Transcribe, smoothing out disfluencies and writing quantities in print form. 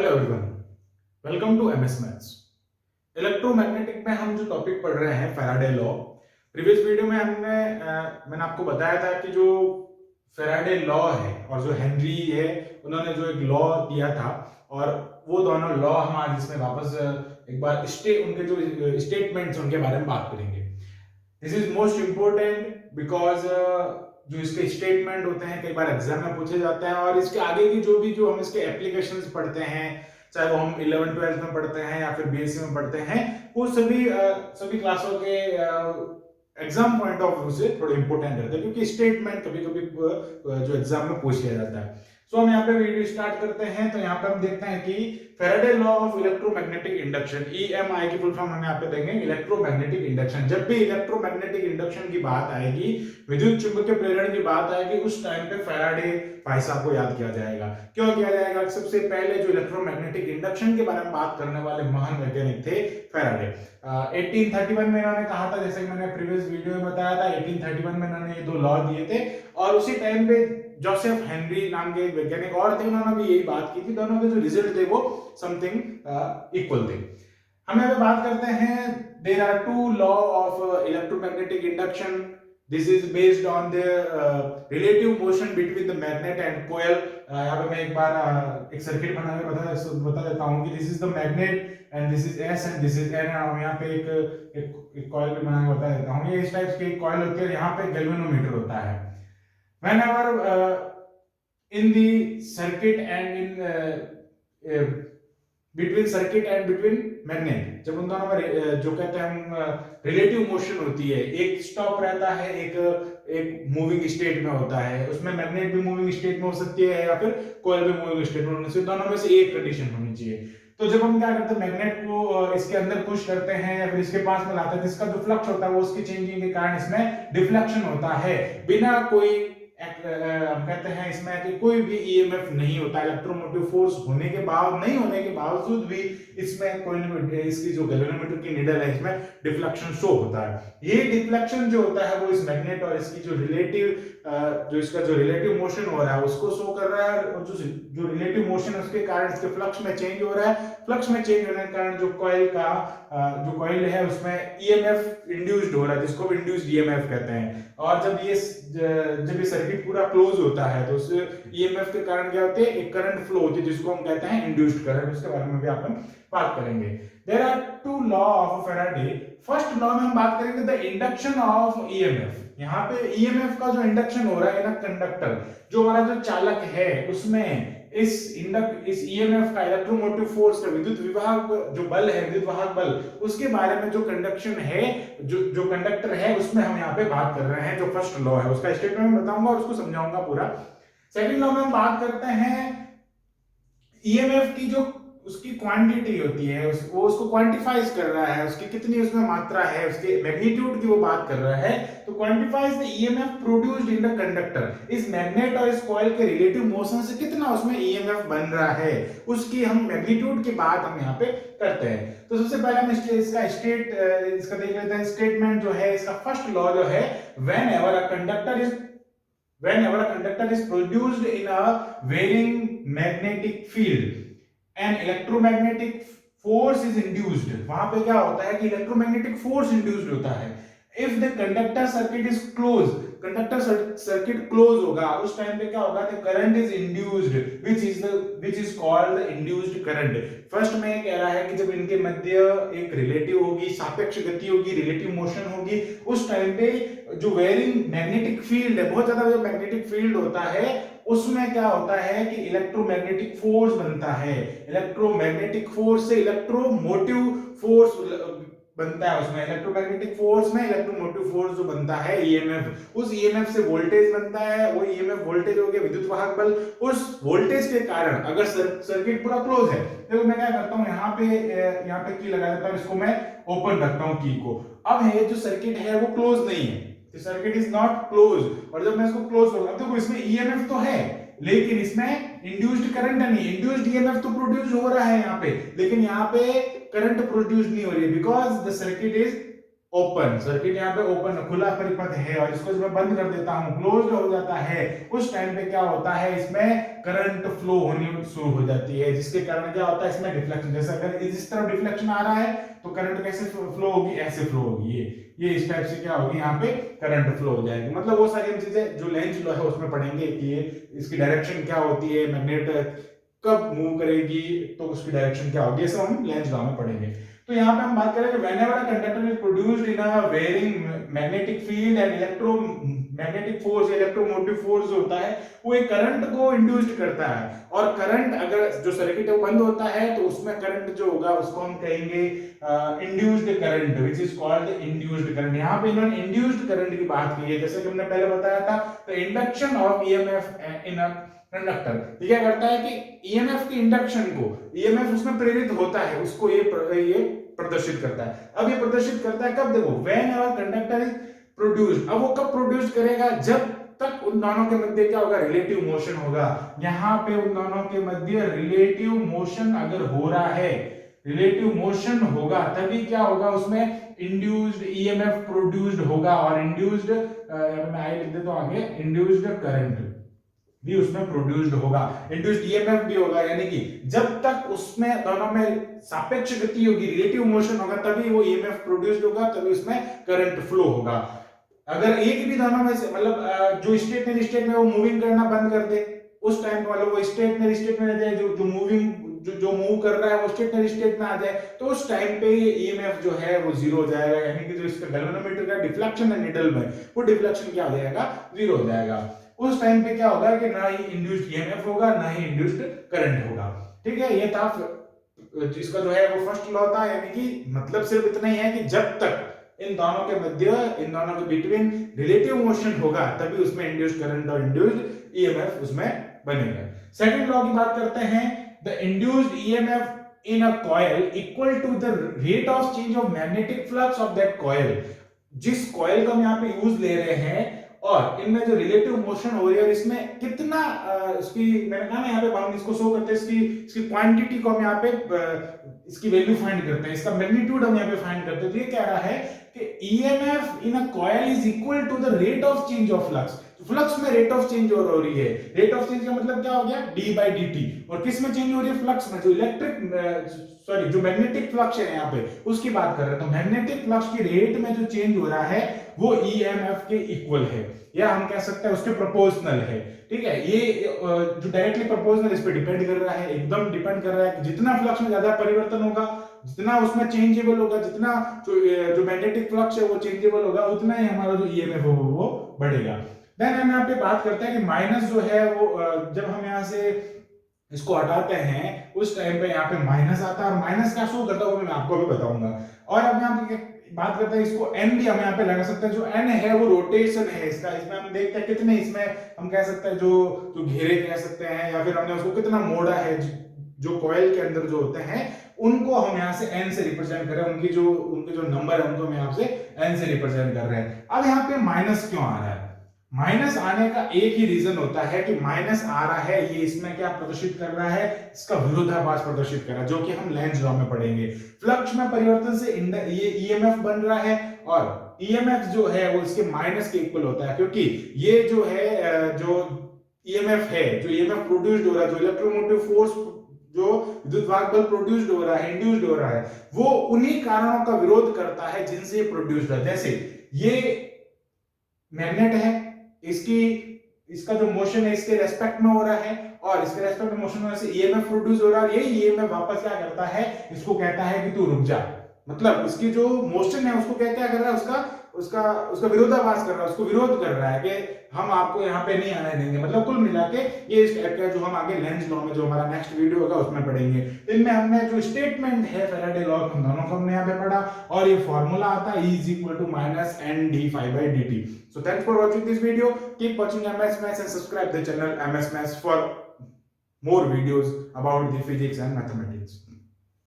Hello everyone, welcome to MS maths. Electromagnetic में हम जो टॉपिक पढ़ रहे हैं फैराडे लॉ। प्रीवियस वीडियो में मैंने आपको बताया था कि जो फैराडे लॉ है और जो हेनरी है उन्होंने जो एक लॉ दिया था, और वो दोनों लॉ हम आज इसमें वापस एक बार उनके जो स्टेटमेंट्स उनके बारे में बात करेंगे। This is most important because जो इसके स्टेटमेंट होते हैं कई बार एग्जाम में पूछे जाते हैं, और इसके आगे की जो हम इसके एप्लीकेशंस पढ़ते हैं, चाहे वो हम 11th-12th में पढ़ते हैं या फिर बीएससी में पढ़ते हैं, वो सभी क्लासों के एग्जाम पॉइंट ऑफ व्यू से थोड़े इंपॉर्टेंट रहते हैं, क्योंकि स्टेटमेंट कभी कभी जो एग्जाम में पूछ लिया जाता है। सो हम यहाँ पे वीडियो स्टार्ट करते हैं। तो यहाँ पे हम देखते हैं कि Faraday law of electromagnetic induction, EMI की फुल फॉर्म हम यहाँ पे देंगे इलेक्ट्रोमैग्नेटिक इंडक्शन। जब भी इलेक्ट्रोमैग्नेटिक इंडक्शन की बात आएगी, विद्युत चुंबकीय प्रेरण की बात आएगी, उस टाइम पे फैराडे भाई साहब को याद किया जाएगा। क्यों किया जाएगा? सबसे पहले जो इलेक्ट्रोमैग्नेटिक इंडक्शन के बारे में बात करने वाले महान वैज्ञानिक थे फैराडे। 1831 में इन्होंने कहा था, जैसे कि मैंने प्रीवियस वीडियो में बताया था, 1831 में इन्होंने ये दो लॉ दिए थे, और उसी टाइम पे जोसेफ हेनरी नाम के वैज्ञानिक और थे, उन्होंने भी यही बात की थी। दोनों के जो रिजल्ट थे वो समथिंग इक्वल थे। हम यहाँ पे बात करते हैं, there are two law of electromagnetic induction. This is based on the relative motion between the magnet and coil. यहाँ पे मैं एक बार एक सर्किट बना के बता देता हूँ कि this is the magnet and this is S and this is an. यहाँ पे एक कॉइल भी बना के बता देता हूँ। ये इस टाइप की कॉइल होती है, यहाँ पे गैल्वेनोमीटर होता है। Whenever in the circuit and between circuit and between magnet, जब उन दोनों में जो कहते हैं हम रिलेटिव मोशन होती है, एक स्टॉप रहता है, एक मूविंग स्टेट में होता है, उसमें मैग्नेट भी मूविंग स्टेट में हो सकती है या फिर कोयल भी मूविंग स्टेट में होनी चाहिए। दोनों में से एक कंडीशन होनी चाहिए। तो जब हम क्या करते हैं, मैग्नेट को इसके अंदर पुश करते हैं या फिर इसके पास में लाते हैं, जिसका जो फ्लक्स होता है वो उसकी चेंजिंग के कारण इसमें डिफ्लेक्शन होता है। बिना कोई हम कहते हैं इसमें कि कोई भी ईएमएफ नहीं होता, इलेक्ट्रोमोटिव फोर्स होने के बावजूद भी इसमें कोई इसकी जो गैल्वेनोमीटर की निडल है इसमें डिफ्लेक्शन शो होता है। ये डिफ्लेक्शन जो होता है वो इस मैग्नेट और इसकी जो इसका जो रिलेटिव मोशन हो रहा है उसको शो कर रहा है, और जो रिलेटिव मोशन है उसके कारण इसके फ्लक्स में चेंज हो रहा है। फ्लक्स में चेंज होने के कारण जो कॉइल है उसमें ईएमएफ इंड्यूस्ड हो रहा है, जिसको इंड्यूस्ड ईएमएफ कहते हैं। और जब ये सर्किट पूरा क्लोज होता है तो उस ईएमएफ के कारण क्या होते हैं, एक करंट फ्लो होती है जिसको हम कहते हैं इंड्यूस्ड करंट। उसके बारे में भी अपन बात करेंगे। There are two law of Faraday. First law में हम बात करेंगे द इंडक्शन ऑफ ईएमएफ। यहाँ पे ईएमएफ का जो इंडक्शन हो रहा है ना, कंडक्टर जो हमारा जो चालक है उसमें इस ईएमएफ का, इलेक्ट्रोमोटिव फोर्स का, विद्युत विभाग जो बल है, विद्युत वाहक बल, उसके बारे में जो कंडक्शन है, जो कंडक्टर है, उसमें हम यहाँ पे बात कर रहे हैं। जो फर्स्ट लॉ है उसका स्टेटमेंट में बताऊंगा और उसको समझाऊंगा पूरा। सेकंड लॉ में हम बात करते हैं ईएमएफ की जो उसकी क्वांटिटी होती है, वो उसको क्वांटिफाइज कर रहा है, उसकी कितनी उसमें मात्रा है, उसके मैग्नीट्यूड की वो बात कर रहा है। तो quantifies the EMF produced in the conductor. इस मैग्नेट और इस कॉइल के रिलेटिव मोशन से कितना उसमें ईएमएफ बन रहा है, उसकी हम मैग्नीट्यूड की बात हम यहाँ पे करते हैं। तो सबसे पहले हम इसका देख लेते हैं स्टेटमेंट जो है इसका। फर्स्ट लॉ जो है, whenever a conductor is produced in a varying magnetic field, an electromagnetic force is induced। वहां पे क्या होता है कि इलेक्ट्रोमैग्नेटिक फोर्स इंड्यूस्ड होता है। If the conductor circuit is close, conductor circuit close होगा, उस टाइम पे क्या होगा, the current is induced which is called the induced current. First में कह रहा है कि जब इनके मध्य एक रिलेटिव होगी, सापेक्ष गति होगी, रिलेटिव मोशन होगी, उस टाइम पे जो वेरिंग मैग्नेटिक फील्ड है, बहुत ज्यादा जो मैग्नेटिक फील्ड होता है, उसमें क्या होता है कि इलेक्ट्रोमैग्नेटिक फोर्स बनता है। इलेक्ट्रोमैग्नेटिक फोर्स से इलेक्ट्रोमोटिव फोर्स बनता है। उसमें इलेक्ट्रोमैग्नेटिक फोर्स में इलेक्ट्रोमोटिव फोर्स जो बनता है ईएमएफ, उस ईएमएफ से वोल्टेज बनता है। वो ईएमएफ वोल्टेज हो गया विद्युत वाहक बल। उस वोल्टेज के कारण अगर सर्किट पूरा क्लोज है, तो मैं क्या करता हूं, यहाँ पे की लगा देता हूं, इसको मैं ओपन रखता हूं की को। अब है जो सर्किट है वो क्लोज नहीं है, सर्किट इज नॉट क्लोज। और जब मैं इसको क्लोज करूंगा, देखो इसमें ईएमएफ तो है लेकिन इसमें इंड्यूस्ड करंट नहीं, इंड्यूस्ड ईएमएफ तो प्रोड्यूस हो रहा है यहाँ पे, लेकिन यहाँ पे करंट प्रोड्यूस नहीं हो रही है, because the circuit is open circuit, यहाँ पे ओपन खुला परिपथ है और इसको जब मैं बंद कर देता हूँ, क्लोज्ड हो जाता है, उस टाइम पे क्या होता है, इसमें करंट फ्लो होनी शुरू हो जाती है, जिसके कारण क्या होता है, इसमें डिफ्लेक्शन, जैसे अगर इस तरफ डिफ्लेक्शन आ रहा है तो करंट कैसे फ्लो होगी, ऐसे फ्लो होगी, ये इस टाइप से क्या होगी, यहाँ पे करंट फ्लो हो जाएगी। मतलब वो सारी चीजें जो लेंज लॉ है उसमें पढ़ेंगे कि ये इसकी डायरेक्शन क्या होती है, मैग्नेट कब मूव करेगी तो उसकी डायरेक्शन क्या होगी, ये सब हम लेंज लॉ में पढ़ेंगे। तो यहाँ पे हम बात करें कि whenever a conductor is produced in a varying magnetic field and electromagnetic force, electromotive force जो होता है वो एक करंट को इंड्यूस्ड करता है, और करंट अगर जो सर्किट है वो बंद होता है तो उसमें करंट जो होगा उसको हम कहेंगे induced current, which is called induced current. यहाँ पे इन्होंने इंड्यूस्ड करंट की बात की है, जैसे कि हमने पहले बताया था, तो induction of EMF in a conductor क्या करता है कि ईएमएफ की इंडक्शन को, ईएमएफ उसमें प्रेरित होता है, उसको ये प्रदर्शित करता है। अब ये प्रदर्शित करता है कब, देखो when our conductor is produced, अब वो कब प्रोड्यूस करेगा, जब तक उन दोनों के मध्य क्या होगा, रिलेटिव मोशन होगा। यहाँ पे उन दोनों के मध्य रिलेटिव मोशन अगर हो रहा है, रिलेटिव मोशन होगा, तभी क्या होगा, उसमें इंड्यूस्ड ईएमएफ प्रोड्यूस्ड होगा, और इंड्यूस्ड मैं आई लिख देता हूं आगे, इंड्यूस्ड करंट भी उसमें प्रोड्यूस्ड होगा, इंड्यूस्ड ईएमएफ भी होगा, यानी कि जब तक उसमें दोनों में सापेक्ष गति होगी, रिलेटिव मोशन होगा, तभी वो ईएमएफ प्रोड्यूस्ड होगा, तभी उसमें करंट फ्लो होगा। अगर एक भी दोनों में से मतलब जो स्टेट में वो मूविंग करना बंद कर दे, उस टाइम पे मतलब वो स्टेट में रह जाए, जो मूविंग जो मूव कर रहा है वो स्टेट में आ जाए, तो उस टाइम पे ये ईएमएफ जो है वो जीरो हो जाएगा, यानी कि जो इसका गैल्वेनोमीटर का डिफ्लेक्शन है निडल में, वो डिफ्लेक्शन क्या हो जाएगा, जीरो हो जाएगा। उस टाइम पे क्या होगा कि ना ही इंड्यूस्ड ईएमएफ होगा, ना ही इंड्यूस्ड करंट होगा। ठीक है, ये था इसका जो है वो फर्स्ट लॉ था, यानी कि मतलब सिर्फ इतना ही है कि जब तक इन दोनों के मध्य, इन दोनों के बिटवीन रिलेटिव मोशन होगा, तभी उसमें इंड्यूस्ड करंट और इंड्यूस्ड ईएमएफ उसमें बनेगा। सेकंड लॉ की बात करते हैं, the induced EMF in a coil equal to the rate of change of magnetic flux of that coil. जिस कॉइल का हम यहाँ पे यूज ले रहे हैं और इनमें जो रिलेटिव मोशन हो रही है और इसमें कितना इसकी, मैंने कहा ना यहाँ पे हम इसको शो करते हैं, इसकी क्वांटिटी को हम यहाँ पे इसकी वैल्यू फाइंड करते हैं, इसका मैग्नीट्यूड हम यहाँ पे फाइंड करते हैं। तो ये कह रहा है कि EMF in a coil is equal to the rate of change of flux. Flux में रेट ऑफ चेंज हो रही है, रेट ऑफ चेंज का मतलब क्या हो गया, डी बाई डी टी, और किस में चेंज हो रही है, फ्लक्स में, जो जो मैग्नेटिक फ्लक्स है यहाँ पे उसकी बात कर रहे हैं। तो मैग्नेटिक फ्लक्स की रेट में जो चेंज हो रहा है वो ईएमएफ के इक्वल है, या हम कह सकते हैं उसके प्रोपोर्शनल है। ठीक है, ये जो डायरेक्टली प्रोपोर्शनल इस पे डिपेंड कर रहा है, एकदम डिपेंड कर रहा है कि जितना फ्लक्स में ज्यादा परिवर्तन होगा, जितना उसमें चेंजेबल होगा, जितना जो मैग्नेटिक फ्लक्स है वो चेंजेबल होगा, उतना ही हमारा जो ईएमएफ होगा वो बढ़ेगा। देन हम यहाँ पे बात करते हैं कि माइनस जो है वो जब हम यहाँ से इसको हटाते हैं उस टाइम पे यहाँ पे माइनस आता है, और माइनस क्या शो करता है वो मैं आपको भी बताऊंगा। और अब यहाँ पे बात करते हैं, इसको एन भी हम यहाँ पे लगा सकते हैं, जो एन है वो रोटेशन है इसका, इसमें हम देखते हैं कितने, इसमें हम कह सकते हैं जो घेरे कह सकते हैं, या फिर हमने उसको कितना मोड़ा है, जो कॉइल के अंदर जो होते हैं उनको हम यहाँ से एन से रिप्रेजेंट कर रहे हैं, उनके जो नंबर है उनको हम यहाँ से एन से रिप्रेजेंट कर रहे हैं। अब यहाँ पे माइनस क्यों आ रहा है, माइनस आने का एक ही रीजन होता है कि माइनस आ रहा है, ये इसमें क्या प्रदर्शित कर रहा है, इसका विरोधाभास प्रदर्शित कर रहा है, जो कि हम लेंज लॉ में पढ़ेंगे। फ्लक्स में परिवर्तन से ये ईएमएफ बन रहा है, और ईएमएफ जो है वो इसके माइनस के इक्वल होता है, क्योंकि ये जो है जो ईएमएफ है, जो ईएमएफ प्रोड्यूस्ड हो रहा है, जो इलेक्ट्रोमोटिव फोर्स, जो विद्युत वाहक बल प्रोड्यूस्ड हो रहा है, इंड्यूस्ड हो रहा है, वो उन्हीं कारणों का विरोध करता है जिनसे ये प्रोड्यूस्ड है। जैसे ये मैग्नेट है, इसका जो मोशन है इसके रेस्पेक्ट में हो रहा है, और इसके रेस्पेक्ट में मोशन होने से ईएमएफ प्रोड्यूस हो रहा है, यही ईएमएफ वापस क्या करता है, इसको कहता है कि तू रुक जा, मतलब इसकी जो मोशन है उसको क्या कर रहा है, उसका विरोधाभास कर रहा है, उसको विरोध कर रहा है कि हम आपको यहाँ पे नहीं आने देंगे। मतलब कुल मिला के ये इस टाइप का जो हम आगे लेंज लॉ में जो हमारा नेक्स्ट वीडियो होगा उसमें पढ़ेंगे। इनमें हमने जो स्टेटमेंट है फैराडे लॉ हम दोनों को हमने यहाँ पे पढ़ा, और ये फॉर्मूला आता है E is equal to minus NdΦ/dt। So thanks for watching this video. Keep watching MS Maths and subscribe the channel MS Maths for more videos about the physics and mathematics.